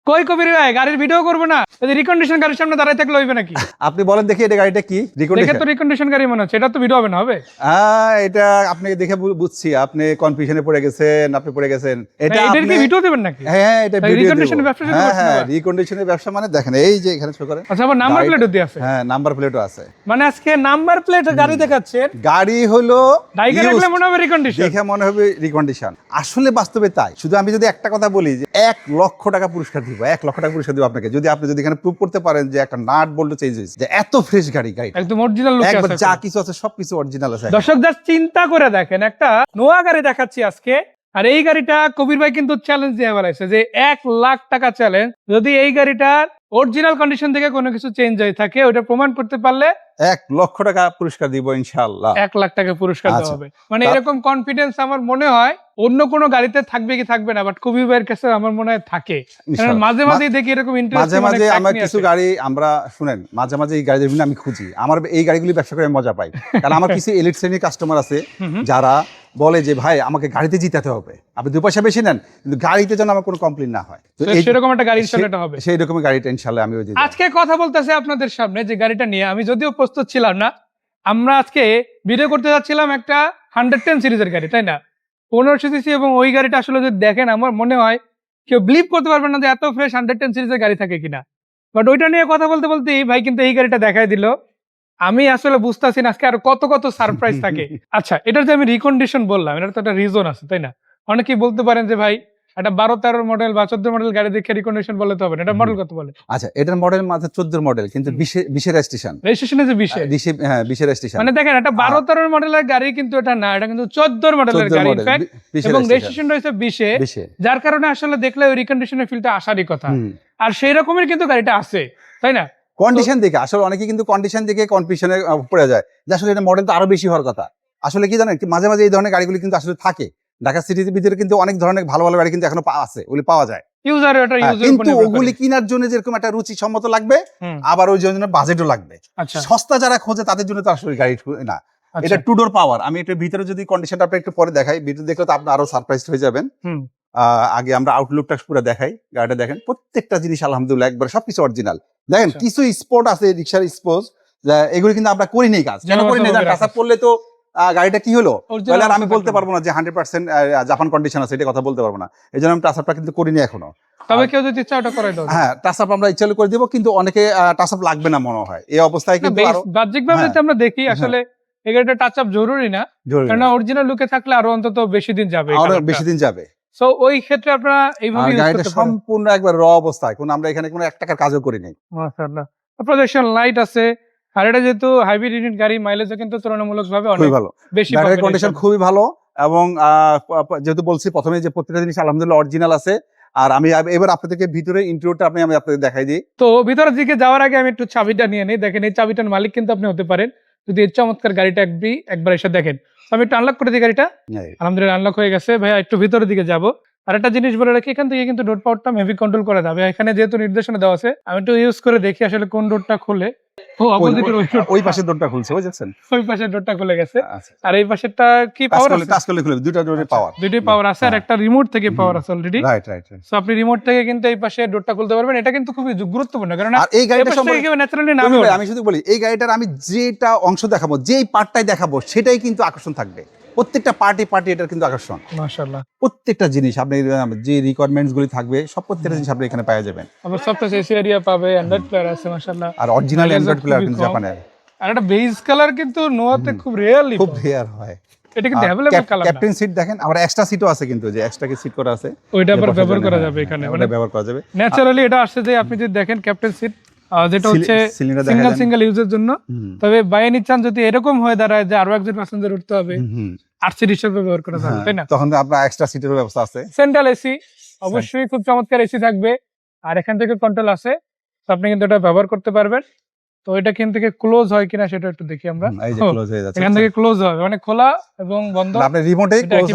কই কবির ভাই গাড়ির ভিডিও করবো না, যদি রিকন্ডিশন গাড়ির সামনে দাঁড়ায় থাকলে হইবে নাকি? আপনি বলেন দেখি এটা গাড়িটা কি দেখে তো রিকন্ডিশন গাড়ি মনে হচ্ছে, এটা তো ভিডিও হবে না হবে? এটা আপনি দেখে বুঝছি আপনি কনফিউশনে পড়ে গেছেন, আপনি পড়ে গেছেন। এটা এটার কি ভিডিও দিবেন নাকি? হ্যাঁ, এটা ভিডিও রিকন্ডিশনের ব্যবসা শুরু করছেন? হ্যাঁ, রিকন্ডিশনের ব্যবসা মানে দেখেন এই যে এখানে শো করেন। আচ্ছা, আবার নাম্বার প্লেটও দিয়ে আছে? হ্যাঁ, নাম্বার প্লেটও আছে। মানে আজকে নাম্বার প্লেট গাড়ি দেখাচ্ছেন, গাড়ি হলো ডাইকে রাখলে মনে হবে রিকন্ডিশন, দেখে মনে হবে রিকন্ডিশন। আসলে বাস্তবে তাই। শুধু আমি যদি একটা কথা বলি যে 1 লক্ষ টাকা পুরস্কার দিব, 1 লক্ষ টাকা পুরস্কার দিব আপনাকে যদি আপনি এখানে প্রুভ করতে পারেন যে একটা নাট বল্টু চেঞ্জ হয়েছে, যে এত ফ্রেশ গাড়ি একদম অরিজিনাল লুক একবার আছে, যা কিছু আছে সবকিছু অরিজিনাল আছে। দর্শক জাস্ট চিন্তা করে দেখেন, একটা নোয়া গাড়ি দেখাচ্ছি আজকে, আর এই গাড়িটা কবির ভাই কিন্তু চ্যালেঞ্জ দিয়ে বলেছে যে 1 লাখ টাকা চ্যালেঞ্জ। যদি এই গাড়িটার অরিজিনাল কন্ডিশন থেকে কোনো কিছু চেঞ্জ হয়ে থাকে, ওটা প্রমাণ করতে পারলে 1 লক্ষ টাকা পুরস্কার দিব ইনশাআল্লাহ। 1 লাখ টাকা পুরস্কার দেওয়া হবে। মানে এরকম কনফিডেন্স আমার মনে হয় অন্য কোনো গাড়িতে থাকবে কি থাকবে না, বাট কবির ভাইয়ের কাছে আমার মনে হয় থাকে। কারণ মাঝে মাঝে দেখি এরকম ইন্টারেস্ট, মাঝে মাঝে আমার কিছু গাড়ি আমরা শুনেন, মাঝে মাঝে এই গাড়িগুলো আমি খুঁজি, আমার এই গাড়িগুলি ব্যবসা করে মজা পাই। কারণ আমার কিছু এলিট শ্রেণীর কাস্টমার আছে যারা বলে যে ভাই আমাকে গাড়িতে জিতাতে হবে, আপনি 2 পয়সা বেশি নেন কিন্তু গাড়িতে যেন আমার কোনো কমপ্লেইন না হয়। তো সেরকম একটা গাড়ি ইনশাআল্লাহ হবে, সেই রকমের গাড়িটা ইনশাআল্লাহ আমি আজকে কথা বলতেছি আপনাদের সামনে যে গাড়িটা নিয়ে। আমি যদিও প্রস্তুত ছিলাম না, আমরা আজকে ভিডিও করতে যাচ্ছিলাম একটা 110 সিরিজের গাড়ি, তাই না? 1500 সিসি, এবং ওই গাড়িটা আসলে যদি দেখেন আমার মনে হয় কেউ বিলিভ করতে পারবে না যে এত ফ্রেশ 110 সিরিজের গাড়ি থাকে কিনা। বাট ওইটা নিয়ে কথা বলতে বলতেই ভাই কিন্তু এই গাড়িটা দেখাই দিল। আমি আসলে বুঝতেছি না আজকে আর কত কত সারপ্রাইজ থাকে। আচ্ছা, এটার যে আমি রিকন্ডিশন বললাম, এটার তো একটা রিজন আছে, তাই না? অনেকেই বলতে পারেন যে ভাই একটা 12-13 মডেল বা 14 মডেল গাড়ি দেখে রিকন্ডিশন বলে তো হবে না, এটা মডেল কত বলে? আচ্ছা, এটার মডেল মাত্র 14 মডেল, কিন্তু 20 রেজিস্ট্রেশন। রেজিস্ট্রেশনে যে 20 হ্যাঁ, 20 রেজিস্ট্রেশন। মানে দেখেন এটা 12-13 মডেলের গাড়ি কিন্তু এটা না, এটা কিন্তু 14 মডেলের গাড়ি ইনফ্যাক্ট, এবং রেজিস্ট্রেশন রয়েছে 20 এ, যার কারণে আসলে দেখলে ওই রিকন্ডিশনের ফিলটা আসারই কথা। আর সেই রকমের কিন্তু গাড়িটা আছে, তাই না? কন্ডিশন দেখে আসলে অনেকে কিন্তু কন্ডিশন দেখে কনফিউশনে পড়ে যায় যে আসলে এটা মডেল তো আরো বেশি হওয়ার কথা। আসলে কি জানেন, মাঝে মাঝে এই ধরনের গাড়িগুলি কিন্তু আসলে থাকে। ঢাকা সিটির ভিতরে কিন্তু অনেক ধরনের ভালো ভালো গাড়ি কিন্তু এখনো আছে, ওগুলি পাওয়া যায়। কিন্তু ওগুলি কেনার জন্য যেরকম একটা রুচি সম্মত লাগবে, আবার ওই জন্য বাজেটও লাগবে। সস্তা যারা খোঁজে তাদের জন্য তো আসলে গাড়ি না। এটা 2 ডোর পাওয়ার। আমি এটার ভিতরে যদি কন্ডিশনটা আপনি একটু পরে দেখাই, ভিতরে দেখলে তো আপনি আরো সারপ্রাইজ হয়ে যাবেন। আগে আমরা আউটলুকটা পুরো দেখাই। গাড়িটা দেখেন, প্রত্যেকটা জিনিস আলহামদুলিল্লাহ একবার সবকিছু অরিজিনাল। দেখেন কিছু স্পট আছে রিক্সার স্পোজ, এগুলি কিন্তু আমরা করি নেই কাজ। কেন করি নেই? টাচ করলে তো গাড়িটা কি হলো তাহলে আর আমি বলতে পারবো না যে 100% জাপান কন্ডিশন আছে, এটা কথা বলতে পারবো না। এই জন্য আমি টাচ আপটা কিন্তু করিনি এখনো। তবে কেউ যদি ইচ্ছা ওটা করে দাও, হ্যাঁ, টাচ আপ আমরা ইচ্ছা করে দিব, কিন্তু অনেকে টাচ আপ লাগবে না মনে হয় এই অবস্থায়। কিন্তু বাহ্যিকভাবে যদি আমরা দেখি আসলে এই গাড়িটা টাচ আপ জরুরি না, কারণ অরিজিনাল লুকে থাকলে আরো অন্তত বেশি দিন যাবে, আরো বেশি দিন যাবে। সো ওই ক্ষেত্রে আপনারা এইভাবে ইউজ করতে পারেন। সম্পূর্ণ একবার র অবস্থায়, কোনো আমরা এখানে কোনো 1 টাকার কাজও করি নাই। মাশাআল্লাহ, প্রজেকশন লাইট আছে, আর এটা যেহেতু হাইব্রিড ইউনিট গাড়ি, মাইলেজও কিন্তু তুলনামূলকভাবে অনেক ভালো, বেশি, ব্যাটারি কন্ডিশন খুবই ভালো। এবং যেহেতু বলছি প্রথমে যে প্রত্যেকটা জিনিস আলহামদুলিল্লাহ অরিজিনাল আছে। আর আমি এবার আপনাদেরকে ভিতরে ইন্টেরিয়রটা আমি আপনাদের দেখাই দিই। তো ভিতরের দিকে যাওয়ার আগে আমি একটু চাবিটা নিয়ে নিই। দেখেন এই চাবিটার মালিক কিন্তু আপনি হতে পারেন যদি এই চমৎকার গাড়িটা একবার এসে দেখেন। আমি একটু আনলক করে দিই গাড়িটা, আলহামদুলিল্লাহ আনলক হয়ে গেছে। ভাইয়া একটু ভিতরের দিকে যাবো। আর একটা জিনিস বলে রাখি, এখান থেকে কিন্তু ডোর পাওয়ারটা হেভি কন্ট্রোল করা যাবে। এখানে যেহেতু নির্দেশনা দেওয়া আছে, আমি একটু ইউজ করে দেখি আসলে কোন ডোরটা খুলে। ওই পাশের ডোরটা খুলছে, বুঝছেন? ওই পাশের ডোরটা খুলে গেছে। আর এই পাশেরটা কি পাওয়ার আছে? টাচ করলে খুলে, দুটো ডোরে পাওয়ার, দুটোই পাওয়ার আছে, আর একটা রিমোট থেকে পাওয়ার আছে অলরেডি। রাইট। সো আপনি রিমোট থেকে কিন্তু এই পাশে ডোরটা খুলতে পারবেন। এটা কিন্তু খুবই গুরুত্বপূর্ণ, কারণ এই গাড়িটা সম্পর্কে ন্যাচারালি নামে আমি শুধু বলি, এই গাড়িটার আমি যেটা অংশ দেখাবো, যেই পার্টটাই দেখাবো সেটাই কিন্তু আকর্ষণ থাকবে। প্রত্যেকটা পার্টি এটার কিন্তু আকর্ষণ। মাশাআল্লাহ, প্রত্যেকটা জিনিস আপনি যে রিকোয়ারমেন্টস গুলি থাকবে সব প্রত্যেকটা জিনিস আপনি এখানে পেয়ে যাবেন। আবার সফটওয়্যার এসি এরিয়া পাবে, অ্যান্ড্রয়েড প্লেয়ার আছে মাশাআল্লাহ, আর অরিজিনাল অ্যান্ড্রয়েড প্লেয়ার কিন্তু জাপানের। আর এটা বেজ কালার কিন্তু নোয়াতে খুব রেয়ার হয়। এটা কিন্তু अवेलेबल কালার। ক্যাপ্টেন সিট দেখেন, আবার এক্সট্রা সিটও আছে কিন্তু, যে এক্সট্রা কি সিট করা আছে, ওইটা আবার ব্যবহার করা যাবে এখানে, মানে ব্যবহার করা যাবে। ন্যাচারালি এটা আসছে যে আপনি যদি দেখেন ক্যাপ্টেন সিট, যেটা হচ্ছে সিঙ্গেল ইউজের জন্য। তবে বাই এনি চান্স যদি এরকম হয়ে দাঁড়ায় যে আরো একজন প্যাসেঞ্জার উঠতে হবে, 8 সিট হিসেবে ব্যবহার করা যাবে, তাই না? তখন আপনার এক্সট্রা সিটের ব্যবস্থা আছে। সেন্ট্রাল এসি অবশ্যই খুব চমৎকার এসি থাকবে, আর এখান থেকে কন্ট্রোল আছে, তো আপনি কিন্তু এটা ব্যবহার করতে পারবেন। তো এটা এখান থেকে ক্লোজ হয় কিনা সেটা একটু দেখি আমরা। এই যে ক্লোজ হয়ে যাচ্ছে, এখান থেকে ক্লোজ হবে, মানে খোলা এবং বন্ধ আপনি রিমোটেই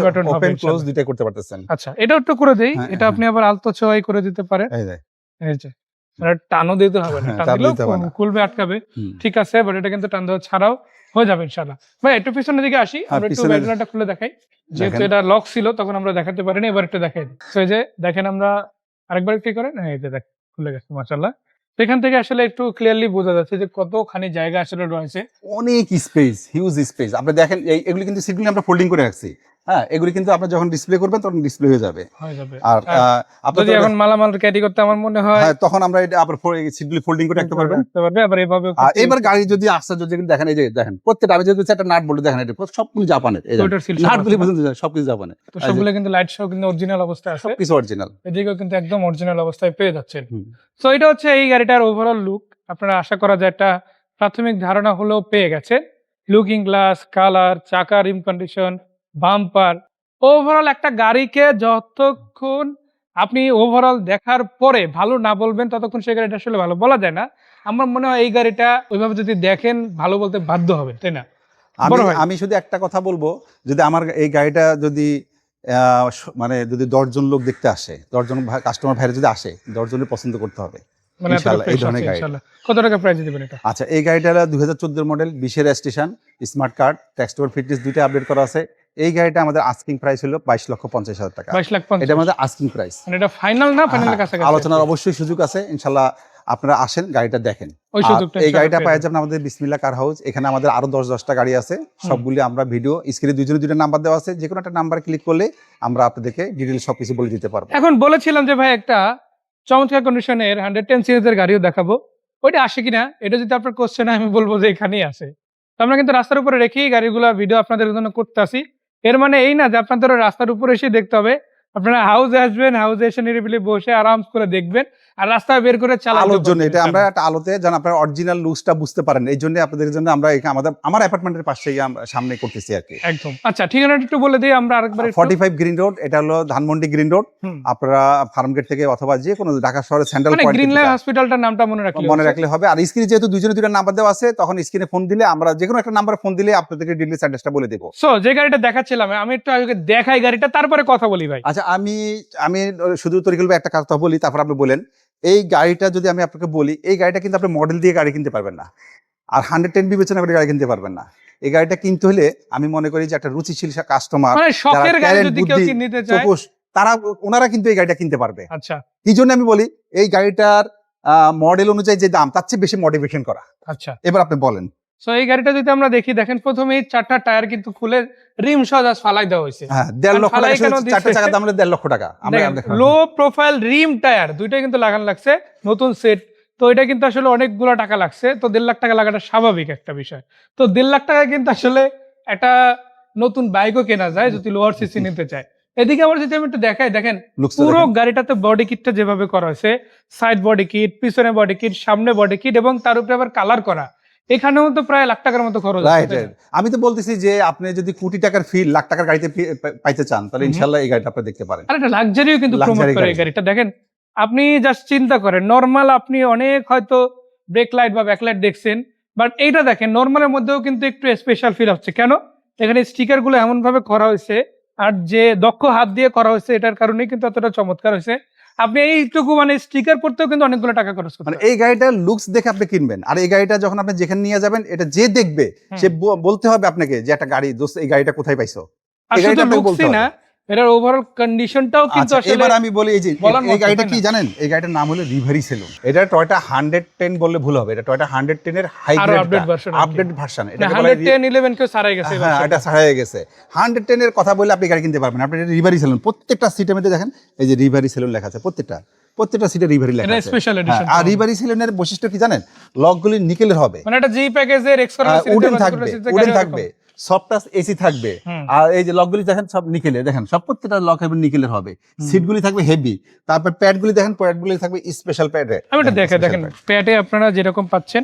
ওপেন ক্লোজ দুইটাই করতে পারতেছেন। আচ্ছা, এটা একটু করে দেই। এটা আপনি আবার আলতো ছোঁয়াই করে দিতে পারেন। এই যে টানো দিতে হবে না, টান দিলেও খুলবে, আটকাবে, ঠিক আছে। বাট এটা কিন্তু টান দেওয়া ছাড়াও হয়ে যাবে ইনশাআল্লাহ। ভাই একটু পিছনের দিকে আসি, আমরা একটু ব্যাকলাইটটা খুলে দেখাই। যেহেতু এটা লক ছিল তখন আমরা দেখাতে পারিনি, এবার একটু দেখাই দিই। তো এই যে দেখেন আমরা আরেকবার একটু করেন, হ্যাঁ এই যে দেখ খুলে গেছে মাশাআল্লাহ। তো এখান থেকে আসলে একটু ক্লিয়ারলি বোঝা যাচ্ছে যে কতখানি জায়গা আসলে রয়েছে। অনেক স্পেস, হিউজ স্পেস। আপনি দেখেন এগুলি কিন্তু সিটগুলি আমরা ফোল্ডিং করে রাখছি। হ্যাঁ, এগুলি কিন্তু আপনি যখন ডিসপ্লে করবেন তখন ডিসপ্লে হয়ে যাবে। হয়ে যাবে। আর হ্যাঁ, আপনার যদি এখন মালামাল ক্যারি করতে আমার মনে হয় হ্যাঁ, তখন আমরা এটা আবার সিটগুলি ফোল্ডিং করে রাখতে পারবেন। রাখতে পারবে, আবার এভাবে আর এবার গাড়ি যদি আসছে, যদি দেখেন এই যে দেখেন প্রত্যেকটা, আমি যদি একটা নাট বলে দেখেন, এটা সবগুলো জাপানের, এই ওটার সিল নাটগুলি পর্যন্ত সবকিছু জাপানের, তো সবগুলো কিন্তু লাইট সহ কিন্তু অরিজিনাল অবস্থায় আছে। সবকিছু অরিজিনাল। এদিকেও কিন্তু একদম অরিজিনাল অবস্থায় পেয়ে যাচ্ছেন। সো এটা হচ্ছে এই গাড়িটার ওভারঅল লুক। আপনারা আশা করা যায় একটা প্রাথমিক ধারণা হলেও পেয়ে গেছেন। লুকিং গ্লাস, কালার, চাকা, রিম কন্ডিশন, বাম্পার, ওভারঅল একটা গাড়িকে যতক্ষণ আপনি ওভারঅল দেখার পরে ভালো না বলবেন ততক্ষণ সেই গাড়িটা আসলে ভালো বলা যায় না। আমার মনে হয় এই গাড়িটা ওইভাবে যদি দেখেন ভালো বলতে বাধ্য হবে, তাই না? বড় ভাই। আমি শুধু একটা কথা বলবো, যদি আমার এই গাড়িটা যদি মানে যদি 10 জন লোক দেখতে আসে, 10 জন কাস্টমার ভাইরা যদি আসে, 10 জনের পছন্দ করতে হবে মানে এতটা ইনশাআল্লাহ এই fresh ধরনের আছে গাড়ি। ইনশাআল্লাহ। কত টাকা প্রাইস দিবেন এটা? আচ্ছা, এই গাড়িটা 2014 মডেল, 20 এর registration, smart card, text fitness দুইটা আপডেট করা আছে। এই গাড়িটা আমাদের আস্কিং প্রাইস হলো 22,50,000 টাকা। 22,50,000 এটা আমাদের আস্কিং প্রাইস। মানে এটা ফাইনাল না, ফাইনালের কাছাকাছি আলোচনার অবশ্যই সুযোগ আছে ইনশাআল্লাহ। আপনারা আসেন, গাড়িটা দেখেন। ওই আর সুযোগটা এই গাড়িটা ইনশাআল্লাহ পাওয়া যাবেন আমাদের বিসমিল্লাহ কার হাউস। এখানে আমাদের আরো 10টা গাড়ি আছে, সবগুলি আমরা ভিডিও স্ক্রিনে দুইটা নাম্বার দেওয়া আছে, যে কোনো একটা নাম্বার ক্লিক করলে আমরা আপনাদেরকে ডিটেইলস সবকিছু বলে দিতে পারবো। এখন বলেছিলাম যে ভাই একটা চমৎকার কন্ডিশনের 110 সিরিজের গাড়িও দেখাবো, ওইটা আসে কিনা এটা যদি আপনার কোশ্চেন আমি বলবো যে এখানেই আসে। তো আমরা কিন্তু রাস্তার উপরে রেখেই গাড়িগুলো ভিডিও আপনাদের জন্য করতে আসি। এর মানে এই না যে আপনাদের রাস্তার উপরে এসে দেখতে হবে। আপনারা হাউসে আসবেন, হাউসে এসে নিরিবিলি বসে আরাম করে দেখবেন, আর রাস্তায় বের করে চালাতে আলোর জন্য পারবেন এটা আমরা ইনশাআল্লাহ। একটা আলোতে যেন আপনারা অরিজিনাল লুকসটা বুঝতে পারেন, এই জন্য আপনাদের জন্য আমরা এখানে আমার অ্যাপার্টমেন্টের পাশেই আমরা সামনে করতেছি আর কি। একদম। আচ্ছা, ঠিকানাটা একটু বলে দিই আমরা আরেকবার একটু। 45 গ্রিন রোড, এটা হলো ধানমন্ডি গ্রিন রোড। হুম। আপনারা ফার্মগেট থেকে অথবা যে কোনো ঢাকা শহরের সেন্ট্রাল মানে পয়েন্ট গ্রিন লাইন হসপিটালটার নামটা মনে রাখলে মনে রাখলে হবে। আর স্ক্রিনে যেহেতু দুইটা নাম্বার দেওয়া আছে, তখন স্ক্রিনে ফোন দিলে আমরা যে কোনো একটা নাম্বারে ফোন দিলে আপনাদেরকে ডিটেইলস অ্যাড্রেসটা বলে দেব। সো যে গাড়িটা দেখাচ্ছিলাম আমি একটু আগে দেখাই গাড়িটা, তারপরে কথা বলি ভাই। আচ্ছা, আমি শুধু তরিকুল ভাই একটা কথা বলি, তারপর আপনি বলেন। এই গাড়িটা যদি আমি আপনাকে বলি, এই গাড়িটা কিন্তু আপনি মডেল দিয়ে গাড়ি কিনতে পারবেন না, আর 110 বিবেচনা করে গাড়ি কিনতে পারবেন না। এই গাড়িটা কিনতে হলে আমি মনে করি যে একটা রুচিশীল কাস্টমার, মানে শখের গাড়ি যদি কেউ নিতে চায়, তারা ওনারা কিন্তু এই গাড়িটা কিনতে পারবে। আচ্ছা এই জন্য আমি বলি এই গাড়িটার মডেল অনুযায়ী যে দাম, তার চেয়ে বেশি মডিফিকেশন করা। আচ্ছা, এবার আপনি বলেন। সো এই গাড়িটা যদি আমরা দেখি, দেখেন প্রথমেই 4টা টায়ার কিন্তু খুলে রিম সহ জাস্ট ফালাই দেওয়া হয়েছে। হ্যাঁ, 1.5 লক্ষ ফালাই টাকা, কেন দিছে? 4টা চাকার দাম হলো 1.5 লক্ষ টাকা। লো প্রোফাইল রিম টায়ার দুইটাই কিন্তু লাগানো লাগছে, নতুন সেট। তো এটা কিন্তু আসলে অনেকগুলো টাকা লাগছে, তো 1.5 লাখ টাকা লাগাটা স্বাভাবিক একটা বিষয়। তো 1.5 লাখ টাকা কিন্তু আসলে একটা নতুন বাইকও কেনা যায় যদি লোয়ার সিসি নিতে চায়। এদিকে আবার যদি আমি একটু দেখাই, দেখেন পুরো গাড়িটাতে বডি কিটটা যেভাবে করা হয়েছে, সাইড বডি কিট, পিছনে বডি কিট, সামনে বডি কিট, এবং তার উপরে আবার কালার করা, এখানেও তো প্রায় লাখ টাকার মতো খরচ রাইট। আছে। আমি তো বলতেছি যে আপনি যদি কোটি টাকার ফিল লাখ টাকার গাড়িতে পাইতে চান, তাহলে ইনশাআল্লাহ এই গাড়িটা আপনি দেখতে পারেন। আর একটা লাক্সারিও কিন্তু প্রমোট Luxury করে এই গাড়ি। গাড়িটা। দেখেন আপনি জাস্ট চিন্তা করেন, নরমাল আপনি অনেক হয়তো ব্রেক লাইট বা ব্যাকলাইট দেখছেন, বাট এইটা দেখেন নরমালের মধ্যেও কিন্তু একটু স্পেশাল ফিল হচ্ছে। কেন? এখানে স্টিকার গুলো এমন ভাবে করা হয়েছে, আর যে দক্ষ হাত দিয়ে করা হয়েছে, এটার কারণেই কিন্তু এতটা চমৎকার হয়েছে। আপনি এইটুকু মানে স্টিকার করতেও কিন্তু অনেকগুলো টাকা খরচ করতে মানে হয়। এই গাড়িটার লুকস দেখে আপনি কিনবেন, আর এই গাড়িটা যখন আপনি যেখানে নিয়ে যাবেন, এটা যে দেখবে সে বলতে হবে আপনাকে যে একটা গাড়ি, দোস্ত এই গাড়িটা কোথায় পাইছো। আর এই শুধু গাড়িটা আপনাকে বলতে লুকসই হবে। না, এটার ওভারঅল কন্ডিশনটাও কিন্তু আচ্ছা, আসলে এবার আমি বলি এই যে বলার এই মতো, গাড়িটা তাই কি না? জানেন? এই গাড়িটার নাম হলো রিভারি সেলুন। এটা টয়োটা 110 বললে ভুল হবে, এটা টয়োটা 110 এর হাই আরো গ্রেড update version আর কি। Update version. এটা 110 11 কেউ ছাড়াই গেছে এই হ্যাঁ, version এটা টা। ছাড়া হয়ে গেছে। 110 এর কথা বললে আপনি গাড়ি কিনতে পারবেন। আপনি রিভারি সেলুন প্রত্যেকটা সিটের মধ্যে দেখেন এই যে রিভারি সেলুন লেখা আছে, প্রত্যেকটা সিটে রিভারি লেখা এটা আছে। স্পেশাল হ্যাঁ, এডিশন। আর রিভারি সেলুনের বৈশিষ্ট্য কি জানেন? লকগুলি নিকেলের হবে, মানে এটা জি প্যাকেজের এক্স করা উডেন থাকবে, সফট টাচ এসি থাকবে। আর এই যে লকগুলি দেখেন সব নিকেলের, দেখেন সব প্রত্যেকটা লক হবে নিকেলের হবে। সিটগুলি থাকবে হেভি, তারপর প্যাডগুলি দেখেন, প্যাডগুলি থাকবে স্পেশাল প্যাড। আমি এটা দেখেন প্যাডে আপনারা যেরকম পাচ্ছেন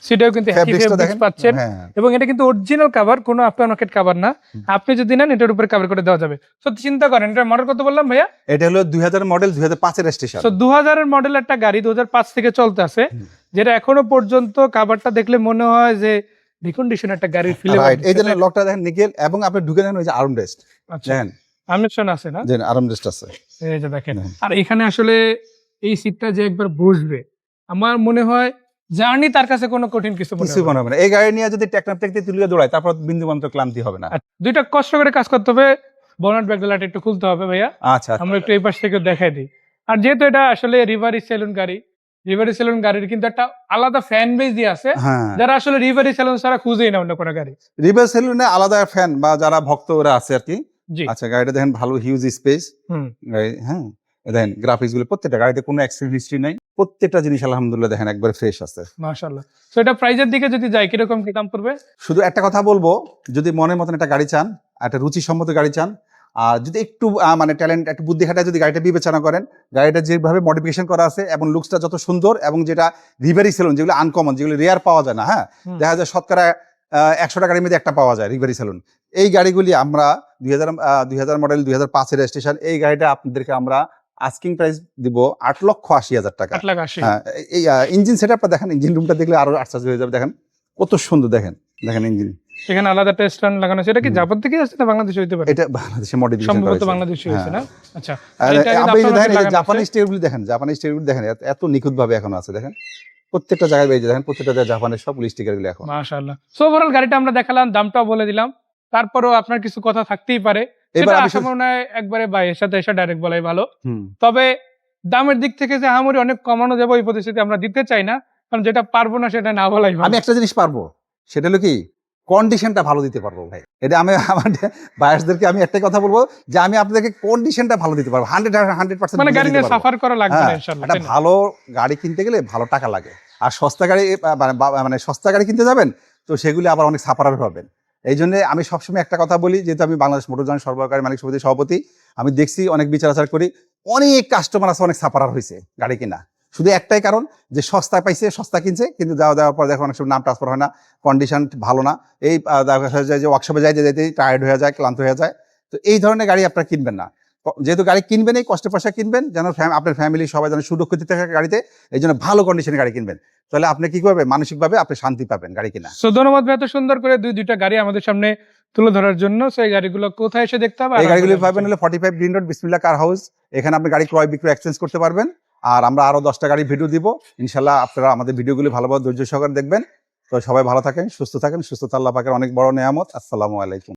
সেটাও কিন্তু একই ফেব্রিক্স পাচ্ছেন, এবং এটা কিন্তু অরিজিনাল কভার, কোনো আফটার মার্কেট কভার না। আপনি যদি নেন এটার উপরে কভার করে দেওয়া যাবে। সো চিন্তা করেন এটা মডেল কত বললাম ভাইয়া? এটা হলো 2000 মডেল, 2005 এর রেজিস্ট্রেশন। সো 2000 এর মডেল একটা গাড়ি 2005 থেকে চলতে আছে, যেটা এখনো পর্যন্ত কভারটা দেখলে মনে হয় যে রিকন্ডিশন একটা গাড়ির ফিল। রাইট, এই যে লকটা দেখেন নিকেল, এবং আপনি ঢুকে দেন ওই যে আর্ম রেস্ট দেখেন, আর্মরেস্ট আছে না? দেন আর্ম রেস্ট আছে এই যে দেখেন। আর এখানে আসলে এই সিটটা যে একবার বসবে, আমার মনে হয় জার্নি তার কাছে কোনো কঠিন কিছু মনে হবে না। এই গাড়ি নিয়ে যদি টেকনাফ থেকে তুলিয়ে দৌড়ায়, তারপর বিন্দু মাত্র ক্লান্তি হবে না। দুইটা কষ্ট করে কাজ করতে হবে। বনেট ব্যাকলাইট একটু খুলতে হবে ভাইয়া। আচ্ছা, আমরা একটু এই পাশ থেকে দেখাই দিই। আর যেহেতু এটা আসলে রিভারি সেলুন গাড়ি, রিভারি সেলুন গাড়ির কিন্তু একটা আলাদা ফ্যান বেজ দিয়ে আছে, হ্যাঁ, যারা আসলে রিভারি সেলুন ছাড়া খুঁজেই না অন্য কোনো গাড়ি। রিভার সেলুনে আলাদা ফ্যান বা যারা ভক্ত ওরা আছে আর কি। জি। আচ্ছা, গাড়িটা দেখেন ভালো হিউজ স্পেস হুম। গাড়ি। হ্যাঁ, দেখেন গ্রাফিক্স গুলো প্রত্যেকটা গাড়িতে কোনো অ্যাক্সিডেন্ট হিস্ট্রি নাই, প্রত্যেকটা জিনিস আলহামদুলিল্লাহ দেখেন একবার ফ্রেশ আছে। মাশাআল্লাহ। তো এটা প্রাইজের দিকে যদি যাই কিরকম কি দাম পড়বে? শুধু একটা কথা বলবো, যদি মনের মতন একটা গাড়ি চান, একটা রুচিসম্মত গাড়ি চান, আর যদি একটু মানে ট্যালেন্ট, একটু বুদ্ধি খাটায় যদি গাড়িটা বিবেচনা করেন, গাড়িটা যেভাবে মডিফিকেশন করা আছে এবং লুকসটা যত সুন্দর, এবং যেটা রিভারি সেলুন যেগুলো আনকমন, যেগুলো রেয়ার পাওয়া যায় না, হ্যাঁ, হুম। দেখা যায় শতকরা 100টা গাড়ির মধ্যে একটা পাওয়া যায় রিভারি সেলুন। এই গাড়িগুলি আমরা 2000 মডেল 2005-এর রেজিস্ট্রেশন, এই গাড়িটা আপনাদেরকে আমরা আস্কিং প্রাইস দিব 8,80,000 টাকা। 8,80,000। হ্যাঁ, এই ইঞ্জিন সেটআপটা দেখেন, ইঞ্জিন রুমটা দেখলে আরো আশ্চর্য হয়ে যাবে। দেখেন কত সুন্দর, দেখেন দেখেন ইঞ্জিন। এখানে আলাদা টেস্ট রান লাগানো আছে। এটা কি হুম। জাপান থেকে আসছে না বাংলাদেশে হইতে পারে? এটা বাংলাদেশে মডিফিকেশন করা সম্ভবত হয়েছে। বাংলাদেশে হয়েছে না? আচ্ছা। আর এটা কিন্তু আপনি আপনার দেখেন এই যে লাগানো আছে। জাপানি স্টিয়ারগুলি দেখেন, জাপানি স্টিয়ারগুলি দেখেন এত নিখুঁত ভাবে এখন আছে। দেখেন প্রত্যেকটা জায়গায় এই যে দেখেন, প্রত্যেকটা জায়গায় জাপানের সবগুলি স্টিকারগুলি এখন। মাশাআল্লাহ। সো ওভারঅল গাড়িটা আমরা দেখালাম, দামটাও বলে দিলাম। তারপরেও আপনার কিছু কথা থাকতেই পারে। এবার সেটা আমি আশা মনে হয় একবারে ভাইয়ের সাথে এসে ডাইরেক্ট বলাই ভালো। হুম, তবে দামের দিক থেকে যে আহামরি অনেক কমানো যাবে এই প্রতিশ্রুতি আমরা দিতে চাই না, কারণ যেটা পারবো না সেটা না বলাই ভালো। আমি একটা জিনিস পারবো, সেটা হলো কি কন্ডিশনটা ভালো দিতে পারবো ভাই। এটা আমি আমার বায়ার্সদেরকে আমি একটাই কথা বলবো, যে আমি আপনাদেরকে কন্ডিশনটা ভালো দিতে পারবো, 100% মানে গাড়ি দিতে নিয়ে পারবো। সাফার করা লাগবে না হ্যাঁ, ইনশাআল্লাহ। একটা তাই না? ভালো গাড়ি কিনতে গেলে ভালো টাকা লাগে। আর সস্তা গাড়ি মানে সস্তা গাড়ি কিনতে যাবেন তো সেগুলি আবার অনেক সাফারার হবেন। এই জন্য আমি সবসময় একটা কথা বলি, যেহেতু আমি বাংলাদেশ মোটরযান সরবরাহকারী মালিক সমিতির সভাপতি, আমি দেখছি অনেক বিচার আচার করি, অনেক কাস্টমার আছে অনেক সাফারার হয়েছে গাড়ি কিনা। শুধু একটাই কারণ, যে সস্তা পাইছে, সস্তা কিনছে, কিন্তু দেওয়ার পর দেখো অনেক সময় নাম ট্রান্সফার হয় না, কন্ডিশন ভালো না, এই দেখা যায় যে ওয়ার্কশপে যাইতে যাইতেই টায়ার্ড হয়ে যায়, ক্লান্ত হয়ে যায়। তো এই ধরনের গাড়ি আপনারা কিনবেন না। যেহেতু গাড়ি কিনবেন, এই কষ্ট পয়সা কিনবেন, যেন আপনার ফ্যামিলি সবাই যেন সুরক্ষিত থাকে গাড়িতে, এই জন্য ভালো কন্ডিশনের গাড়ি কিনবেন। তাহলে আপনি কি করবেন, মানসিকভাবে আপনি শান্তি পাবেন গাড়ি কিনা। সো ধন্যবাদ ভাই এত সুন্দর করে দুইটা গাড়ি আমাদের সামনে তুলে ধরার জন্য। সো এই গাড়িগুলো কোথায় এসে দেখতে হবে? এই গাড়িগুলি পাবেন হলো 45 গ্রিন রোড বিসমিল্লাহ কার হাউস। এখানে আপনি গাড়ি ক্রয় বিক্রয় এক্সচেঞ্জ করতে পারবেন। আর আমরা আরো 10টা গাড়ি ভিডিও দিব ইনশাল্লাহ। আপনারা আমাদের ভিডিওগুলি ভালোভাবে ধৈর্য সহকারে দেখবেন। তো সবাই ভালো থাকেন, সুস্থ থাকেন। সুস্থতা আল্লাহ পাকের অনেক বড় নেয়ামত। আসসালামু আলাইকুম।